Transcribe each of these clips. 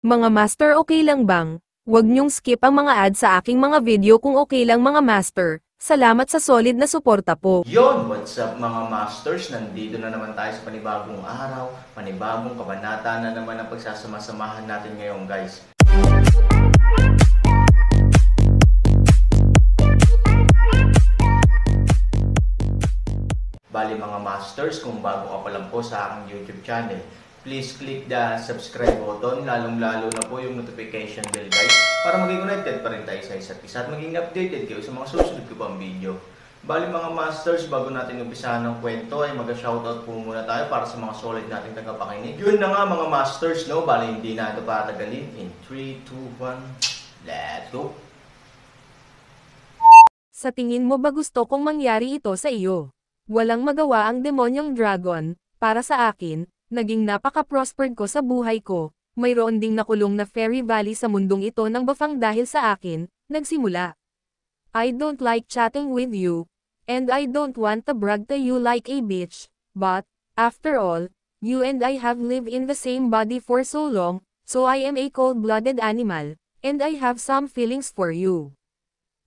Mga master, okay lang bang? Huwag niyong skip ang mga ads sa aking mga video kung okay lang mga master. Salamat sa solid na suporta po. Yon, what's up mga masters? Nandito na naman tayo sa panibagong araw, panibagong kabanata na naman ang pagsasama-samahan natin ngayon, guys. Bali mga masters, kung bago ka pa lang po sa aking YouTube channel, please click the subscribe button, lalong-lalo na po yung notification bell, guys, para maging connected pa rin tayo sa isa't isa at maging updated kayo sa mga susunod ko pang video. Bali mga masters, bago natin umpisahan ng kwento ay mag-shoutout po muna tayo para sa mga solid nating tagapakinig. Yun na nga mga masters, no? Bali hindi na ito patagalin. In 3, 2, 1, let's go! Sa tingin mo ba gusto kong mangyari ito sa iyo? Walang magawa ang demonyong dragon. Para sa akin, naging napaka-prospered ko sa buhay ko. Mayroon ding nakulong na fairy valley sa mundong ito ng bafang dahil sa akin, nagsimula. I don't like chatting with you. And I don't want to brag to you like a bitch, but, after all, you and I have lived in the same body for so long, so I am a cold-blooded animal, and I have some feelings for you.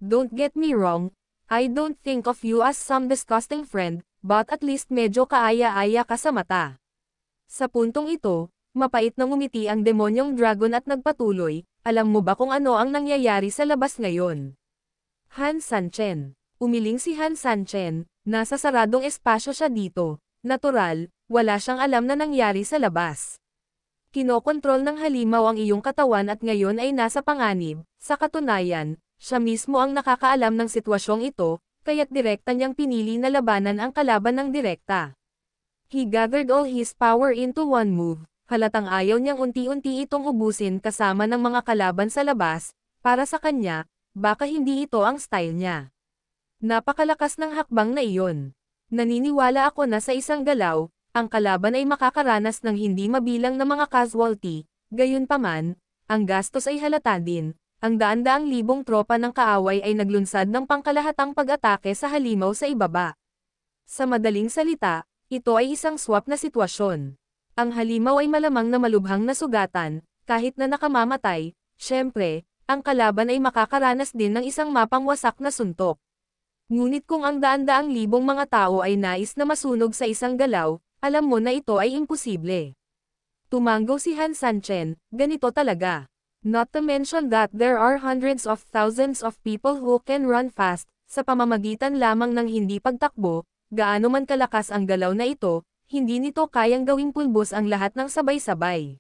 Don't get me wrong, I don't think of you as some disgusting friend, but at least medyo kaaya-aya ka sa mata. Sa puntong ito, mapait na ngumiti ang demonyong dragon at nagpatuloy, alam mo ba kung ano ang nangyayari sa labas ngayon? Han Sanchen. Umiling si Han Sanchen, nasa saradong espasyo siya dito. Natural, wala siyang alam na nangyari sa labas. Kinokontrol ng halimaw ang iyong katawan at ngayon ay nasa panganib. Sa katunayan, siya mismo ang nakakaalam ng sitwasyong ito, kaya't direkta niyang pinili na labanan ang kalaban ng direkta. He gathered all his power into one move. Halatang ayaw niyang unti-unti itong ubusin kasama ng mga kalaban sa labas. Para sa kanya, baka hindi ito ang style niya. Napakalakas ng hakbang na iyon. Naniniwala ako na sa isang galaw, ang kalaban ay makakaranas ng hindi mabilang na mga casualty, gayunpaman, ang gastos ay halata din. Ang daan-daang libong tropa ng kaaway ay naglunsad ng pangkalahatang pag-atake sa halimaw sa ibaba. Sa madaling salita, ito ay isang swap na sitwasyon. Ang halimaw ay malamang na malubhang nasugatan, kahit na nakamamatay, syempre, ang kalaban ay makakaranas din ng isang mapangwasak na suntok. Ngunit kung ang daan-daang libong mga tao ay nais na masunog sa isang galaw, alam mo na ito ay imposible. Tumanggo si Han Sanchen, ganito talaga. Not to mention that there are hundreds of thousands of people who can run fast, sa pamamagitan lamang ng hindi pagtakbo, gaano man kalakas ang galaw na ito, hindi nito kayang gawing pulbos ang lahat ng sabay-sabay.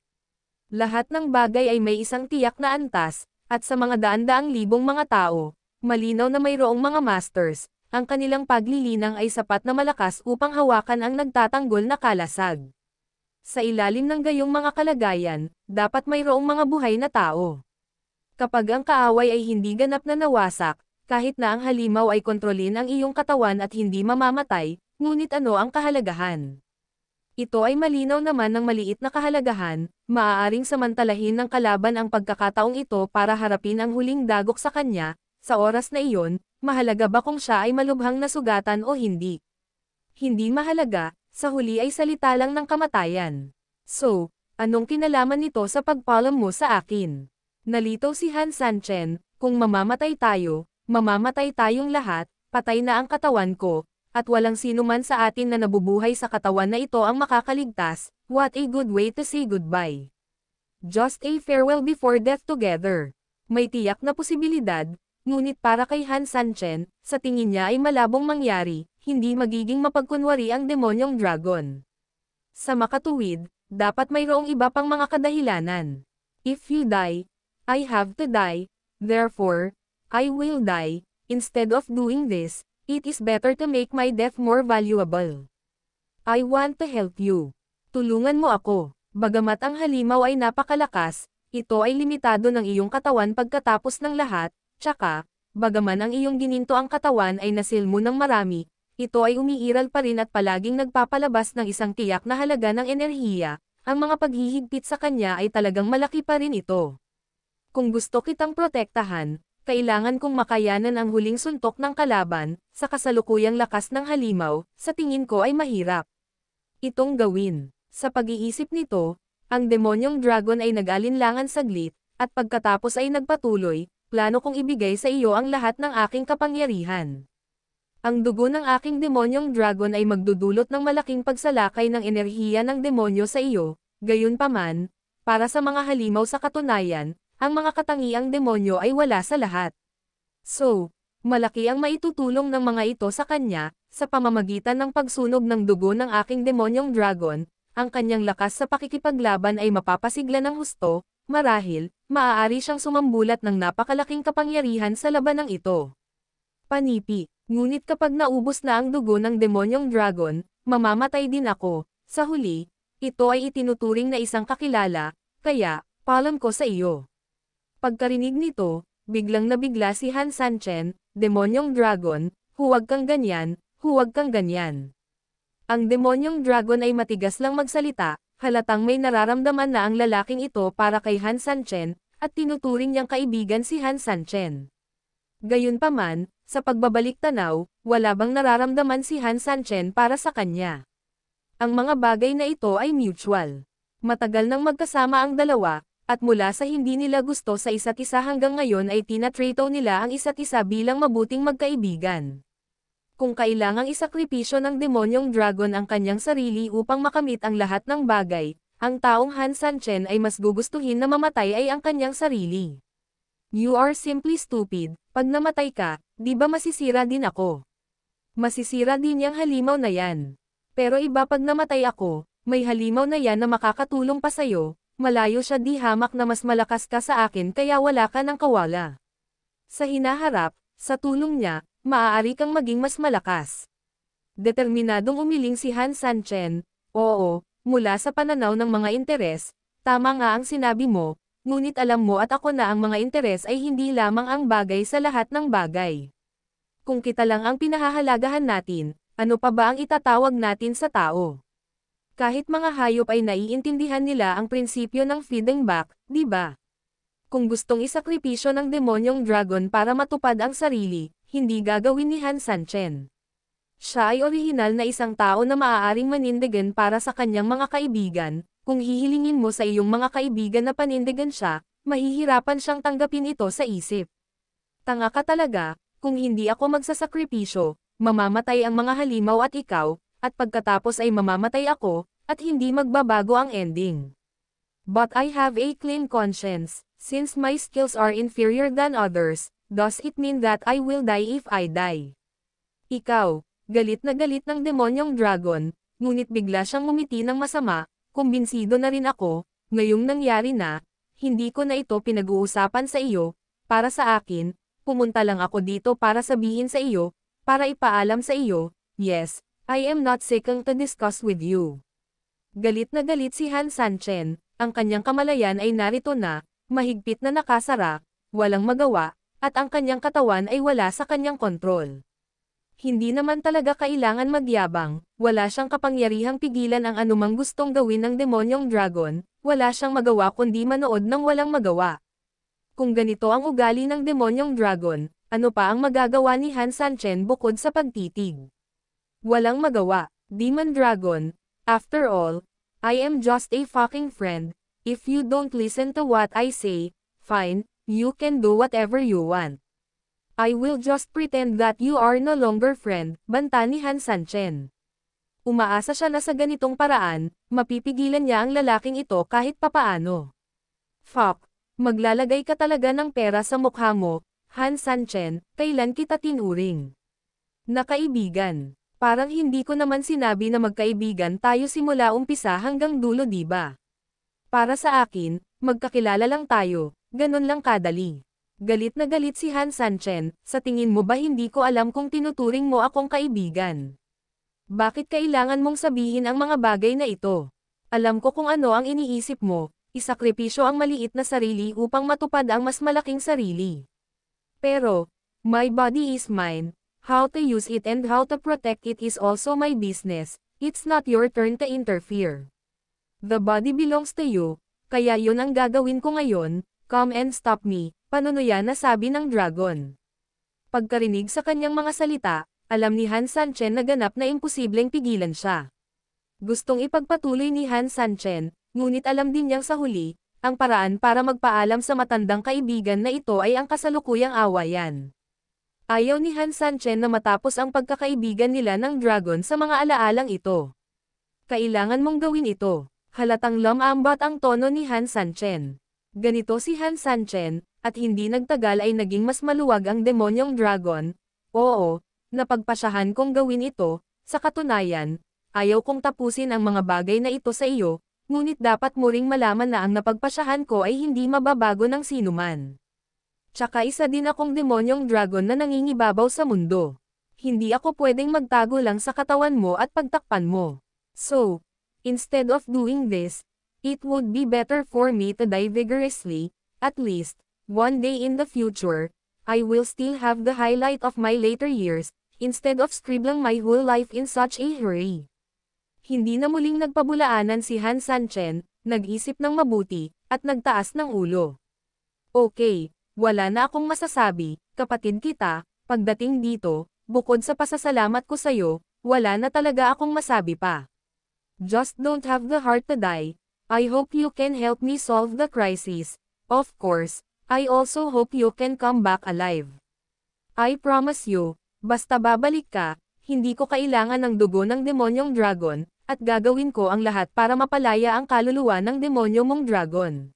Lahat ng bagay ay may isang tiyak na antas, at sa mga daan-daang libong mga tao, malinaw na mayroong mga masters, ang kanilang paglilinang ay sapat na malakas upang hawakan ang nagtatanggol na kalasag. Sa ilalim ng gayong mga kalagayan, dapat mayroong mga buhay na tao. Kapag ang kaaway ay hindi ganap na nawasak, kahit na ang halimaw ay kontrolin ang iyong katawan at hindi mamamatay, ngunit ano ang kahalagahan? Ito ay malinaw naman ng maliit na kahalagahan, maaaring samantalahin ng kalaban ang pagkakataong ito para harapin ang huling dagok sa kanya. Sa oras na iyon, mahalaga ba kung siya ay malubhang nasugatan o hindi? Hindi mahalaga, sa huli ay salita lang ng kamatayan. So, anong kinalaman nito sa pagpaalam mo sa akin? Nalitaw si Han Sanchen, kung mamamatay tayo, mamamatay tayong lahat, patay na ang katawan ko, at walang sino man sa atin na nabubuhay sa katawan na ito ang makakaligtas. What a good way to say goodbye. Just a farewell before death together. May tiyak na posibilidad, ngunit para kay Han Sanchen, sa tingin niya ay malabong mangyari, hindi magiging mapagkunwari ang demonyong dragon. Sa makatuwid, dapat mayroong iba pang mga kadahilanan. If you die, I have to die, therefore, I will die. Instead of doing this, it is better to make my death more valuable. I want to help you. Tulungan mo ako. Bagamat ang halimaw ay napakalakas, ito ay limitado ng iyong katawan pagkatapos ng lahat. Tsaka, bagaman ang iyong gininto ang katawan ay nasilmo ng marami, ito ay umiiral pa rin at palaging nagpapalabas ng isang tiyak na halaga ng enerhiya, ang mga paghihigpit sa kanya ay talagang malaki pa rin ito. Kung gusto kitang protektahan, kailangan kong makayanan ang huling suntok ng kalaban, sa kasalukuyang lakas ng halimaw, sa tingin ko ay mahirap itong gawin. Sa pag-iisip nito, Ang demonyong dragon ay nag-alinlangan saglit, at pagkatapos ay nagpatuloy, plano kong ibigay sa iyo ang lahat ng aking kapangyarihan. Ang dugo ng aking demonyong dragon ay magdudulot ng malaking pagsalakay ng enerhiya ng demonyo sa iyo, gayunpaman, para sa mga halimaw sa katunayan, ang mga katangiang demonyo ay wala sa lahat. So, malaki ang maitutulong ng mga ito sa kanya, sa pamamagitan ng pagsunog ng dugo ng aking demonyong dragon, ang kanyang lakas sa pakikipaglaban ay mapapasigla ng husto, marahil, maaari siyang sumambulat ng napakalaking kapangyarihan sa labanang ito. Panipi. Ngunit kapag naubos na ang dugo ng demonyong dragon, mamamatay din ako. Sa huli, ito ay itinuturing na isang kakilala, kaya, paalam ko sa iyo. Pagkarinig nito, biglang nabigla si Han Sanchen, demonyong dragon, huwag kang ganyan, huwag kang ganyan. Ang demonyong dragon ay matigas lang magsalita, halatang may nararamdaman na ang lalaking ito para kay Han Sanchen, at tinuturing niyang kaibigan si Han Sanchen. Gayunpaman, sa pagbabalik tanaw, wala bang nararamdaman si Han Sanchen para sa kanya. Ang mga bagay na ito ay mutual. Matagal nang magkasama ang dalawa, at mula sa hindi nila gusto sa isa't isa hanggang ngayon ay tinatrato nila ang isa't isa bilang mabuting magkaibigan. Kung kailangang isakripisyo ng demonyong dragon ang kanyang sarili upang makamit ang lahat ng bagay, ang taong Han Sanchen ay mas gugustuhin na mamatay ay ang kanyang sarili. You are simply stupid. Pag namatay ka, di ba masisira din ako? Masisira din yang halimaw na yan. Pero iba pag namatay ako, may halimaw na yan na makakatulong pa sa'yo, malayo siya di hamak na mas malakas ka sa akin kaya wala ka ng kawala. Sa hinaharap, sa tulong niya, maaari kang maging mas malakas. Determinadong umiling si Han Sanchen, oo, mula sa pananaw ng mga interes, tama nga ang sinabi mo, ngunit alam mo at ako na ang mga interes ay hindi lamang ang bagay sa lahat ng bagay. Kung kita lang ang pinahahalagahan natin, ano pa ba ang itatawag natin sa tao? Kahit mga hayop ay naiintindihan nila ang prinsipyo ng feeding back, di ba? Kung gustong isakripisyo ng demonyong dragon para matupad ang sarili, hindi gagawin ni Han Sanchen. Siya ay orihinal na isang tao na maaaring manindigan para sa kanyang mga kaibigan. Kung hihilingin mo sa iyong mga kaibigan na panindigan siya, mahihirapan siyang tanggapin ito sa isip. Tanga ka talaga, kung hindi ako magsasakripisyo, mamamatay ang mga halimaw at ikaw, at pagkatapos ay mamamatay ako, at hindi magbabago ang ending. But I have a clean conscience, since my skills are inferior than others, does it mean that I will die if I die? Ikaw, galit ng demonyong dragon, ngunit bigla siyang ngumiti ng masama. Kumbinsido na rin ako, ngayong nangyari na, hindi ko na ito pinag-uusapan sa iyo, para sa akin, pumunta lang ako dito para sabihin sa iyo, para ipaalam sa iyo, yes, I am not seeking to discuss with you. Galit na galit si Han Sanchen, ang kanyang kamalayan ay narito na, mahigpit na nakasara, walang magawa, at ang kanyang katawan ay wala sa kanyang kontrol. Hindi naman talaga kailangan magyabang, wala siyang kapangyarihang pigilan ang anumang gustong gawin ng demonyong dragon, wala siyang magawa kundi manood ng walang magawa. Kung ganito ang ugali ng demonyong dragon, ano pa ang magagawa ni Han Sanchen bukod sa pagtitig? Walang magawa, Demon Dragon, after all, I am just a fucking friend, if you don't listen to what I say, fine, you can do whatever you want. I will just pretend that you are no longer friend, banta ni Han Sanchen. Umaasa siya na sa ganitong paraan, mapipigilan niya ang lalaking ito kahit papaano. Fuck, maglalagay ka talaga ng pera sa mukha mo, Han Sanchen, kailan kita tinuring? Na kaibigan. Parang hindi ko naman sinabi na magkaibigan tayo simula umpisa hanggang dulo diba? Para sa akin, magkakilala lang tayo, ganun lang kadali. Galit na galit si Han Sanchen, sa tingin mo ba hindi ko alam kung tinuturing mo akong kaibigan? Bakit kailangan mong sabihin ang mga bagay na ito? Alam ko kung ano ang iniisip mo, isakripisyo ang maliit na sarili upang matupad ang mas malaking sarili. Pero, my body is mine, how to use it and how to protect it is also my business, it's not your turn to interfere. The body belongs to you, kaya yun ang gagawin ko ngayon, come and stop me. Panunuya na sabi ng dragon. Pagkarinig sa kanyang mga salita, alam ni Han Sanchen na ganap na imposibleng pigilan siya. Gustong ipagpatuloy ni Han Sanchen, ngunit alam din niyang sa huli, ang paraan para magpaalam sa matandang kaibigan na ito ay ang kasalukuyang awayan. Ayaw ni Han Sanchen na matapos ang pagkakaibigan nila ng dragon sa mga alaalang ito. Kailangan mong gawin ito. Halatang lumambat ang tono ni Han Sanchen. Ganito si Han Sanchen, at hindi nagtagal ay naging mas maluwag ang demonyong dragon. Oo, napagpasyahan kong gawin ito, sa katunayan, ayaw kong tapusin ang mga bagay na ito sa iyo, ngunit dapat mo ring malaman na ang napagpasyahan ko ay hindi mababago ng sinuman. Tsaka isa din akong demonyong dragon na nangingibabaw sa mundo. Hindi ako pwedeng magtago lang sa katawan mo at pagtakpan mo. So, instead of doing this, it would be better for me to die vigorously, at least, one day in the future, I will still have the highlight of my later years, instead of scribbling my whole life in such a hurry. Hindi na muling nagpabulaanan si Han Sanchen, nag-isip ng mabuti, at nagtaas ng ulo. Okay. Wala na akong masasabi, kapatid kita, pagdating dito, bukod sa pasasalamat ko sa'yo, wala na talaga akong masabi pa. Just don't have the heart to die. I hope you can help me solve the crisis. Of course, I also hope you can come back alive. I promise you, basta babalik ka, hindi ko kailangan ng dugo ng demonyong dragon, at gagawin ko ang lahat para mapalaya ang kaluluwa ng demonyo mong dragon.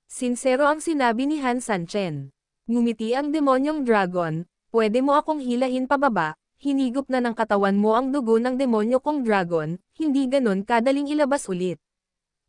Sinsero ang sinabi ni Han Sanchen. Ngumiti ang demonyong dragon, pwede mo akong hilahin pababa, hinigop na ng katawan mo ang dugo ng demonyo kong dragon, hindi ganon kadaling ilabas ulit.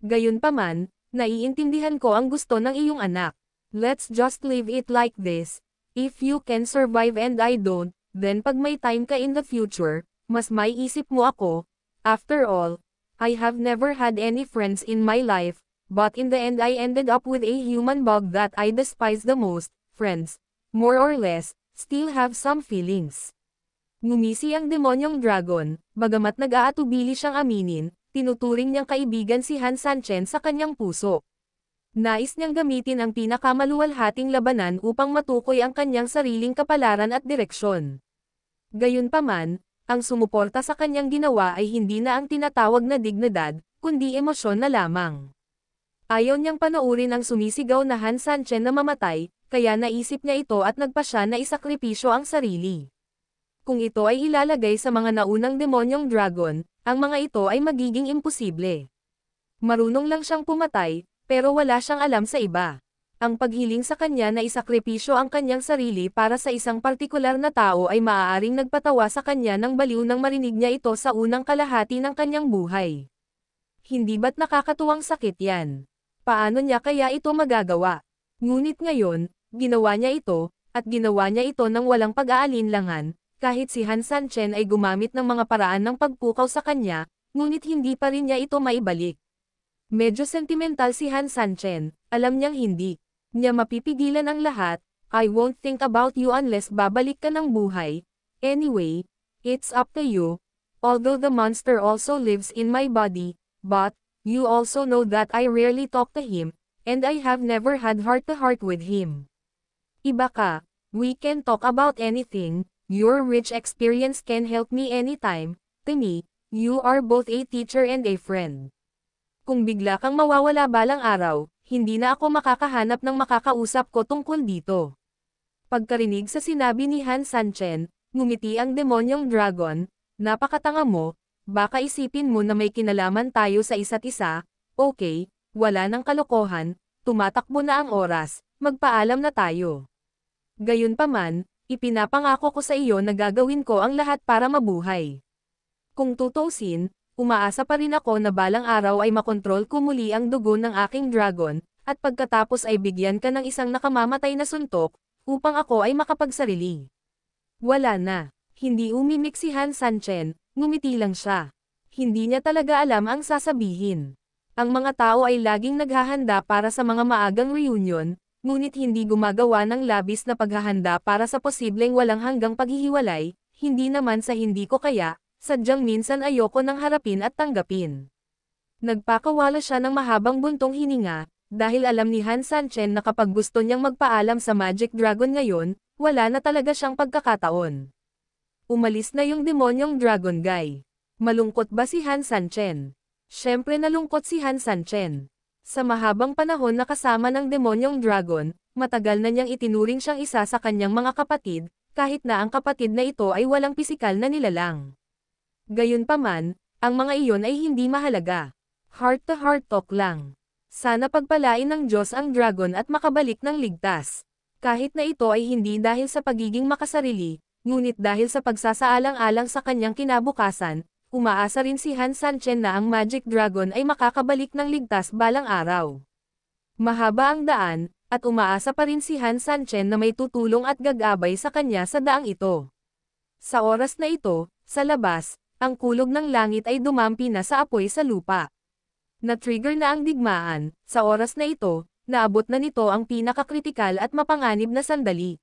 Gayunpaman, naiintindihan ko ang gusto ng iyong anak. Let's just leave it like this. If you can survive and I don't, then pag may time ka in the future, mas may isip mo ako. After all, I have never had any friends in my life. But in the end I ended up with a human bug that I despise the most. Friends, more or less, still have some feelings. Ngumisi ang demonyong dragon, bagamat nag-aatubili siyang aminin, tinuturing niyang kaibigan si Han Sanchen sa kanyang puso. Nais niyang gamitin ang pinakamaluwalhating labanan upang matukoy ang kanyang sariling kapalaran at direksyon. Gayunpaman, ang sumuporta sa kanyang ginawa ay hindi na ang tinatawag na dignidad, kundi emosyon na lamang. Ayaw niyang panoorin ang sumisigaw na Han Sanchen na mamatay, kaya naisip niya ito at nagpasya na isakripisyo ang sarili. Kung ito ay ilalagay sa mga naunang demonyong dragon, ang mga ito ay magiging imposible. Marunong lang siyang pumatay, pero wala siyang alam sa iba. Ang paghiling sa kanya na isakripisyo ang kanyang sarili para sa isang partikular na tao ay maaaring nagpatawa sa kanya ng baliw nang marinig niya ito sa unang kalahati ng kanyang buhay. Hindi ba't nakakatuwang sakit yan? Paano niya kaya ito magagawa? Ngunit ngayon, ginawa niya ito, at ginawa niya ito ng walang pag-aalinlangan, kahit si Han Sanchen ay gumamit ng mga paraan ng pagpukaw sa kanya, ngunit hindi pa rin niya ito maibalik. Medyo sentimental si Han Sanchen, alam niyang hindi niya mapipigilan ang lahat. I won't think about you unless babalik ka ng buhay. Anyway, it's up to you. Although the monster also lives in my body, but you also know that I rarely talk to him, and I have never had heart-to-heart with him. Iba ka, we can talk about anything, your rich experience can help me anytime, to me, you are both a teacher and a friend. Kung bigla kang mawawala balang araw, hindi na ako makakahanap ng makakausap ko tungkol dito. Pagkarinig sa sinabi ni Han Sanchen, ngumiti ang demonyong dragon, napakatanga mo. Baka isipin mo na may kinalaman tayo sa isa't isa, okay, wala nang kalokohan, tumatakbo na ang oras, magpaalam na tayo. Gayunpaman, ipinapangako ko sa iyo na gagawin ko ang lahat para mabuhay. Kung tutusin, umaasa pa rin ako na balang araw ay makontrol ko muli ang dugo ng aking dragon, at pagkatapos ay bigyan ka ng isang nakamamatay na suntok, upang ako ay makapagsarili. Wala na. Hindi umimik si Han Sanchen, ngumiti lang siya. Hindi niya talaga alam ang sasabihin. Ang mga tao ay laging naghahanda para sa mga maagang reunion, ngunit hindi gumagawa ng labis na paghahanda para sa posibleng walang hanggang paghihiwalay, hindi naman sa hindi ko kaya, sadyang minsan ayoko nang harapin at tanggapin. Nagpakawala siya ng mahabang buntong hininga, dahil alam ni Han Sanchen na kapag gusto niyang magpaalam sa Magic Dragon ngayon, wala na talaga siyang pagkakataon. Umalis na yung demonyong dragon guy. Malungkot ba si Han Sanchen? Siyempre nalungkot si Han Sanchen. Sa mahabang panahon na kasama ng demonyong dragon, matagal na niyang itinuring siyang isa sa kanyang mga kapatid, kahit na ang kapatid na ito ay walang pisikal na nilalang. Gayunpaman, ang mga iyon ay hindi mahalaga. Heart-to-heart talk lang. Sana pagpalain ng Diyos ang dragon at makabalik ng ligtas. Kahit na ito ay hindi dahil sa pagiging makasarili, ngunit dahil sa pagsasaalang-alang sa kanyang kinabukasan, umaasa rin si Han Sanchen na ang Magic Dragon ay makakabalik ng ligtas balang araw. Mahaba ang daan, at umaasa pa rin si Han Sanchen na may tutulong at gagabay sa kanya sa daang ito. Sa oras na ito, sa labas, ang kulog ng langit ay dumampi na sa apoy sa lupa. Na-trigger na ang digmaan, sa oras na ito, naabot na nito ang pinakakritikal at mapanganib na sandali.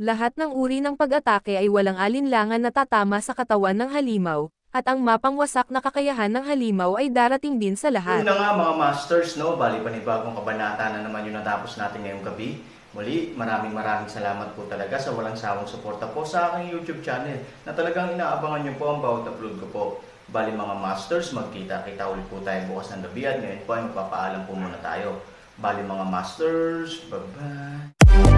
Lahat ng uri ng pag-atake ay walang alinlangan na tatama sa katawan ng halimaw, at ang mapangwasak na kakayahan ng halimaw ay darating din sa lahat. Yun na nga mga masters, no? Bali panibagong kabanata na naman yung natapos natin ngayong gabi. Muli, maraming salamat po talaga sa walang sawang suporta po sa aking YouTube channel na talagang inaabangan nyo po ang bawat upload ko po. Bali mga masters, magkita-kita ulit po tayo bukas ng gabi at ngayon po ay magpapaalam po muna tayo. Bali mga masters, bye-bye!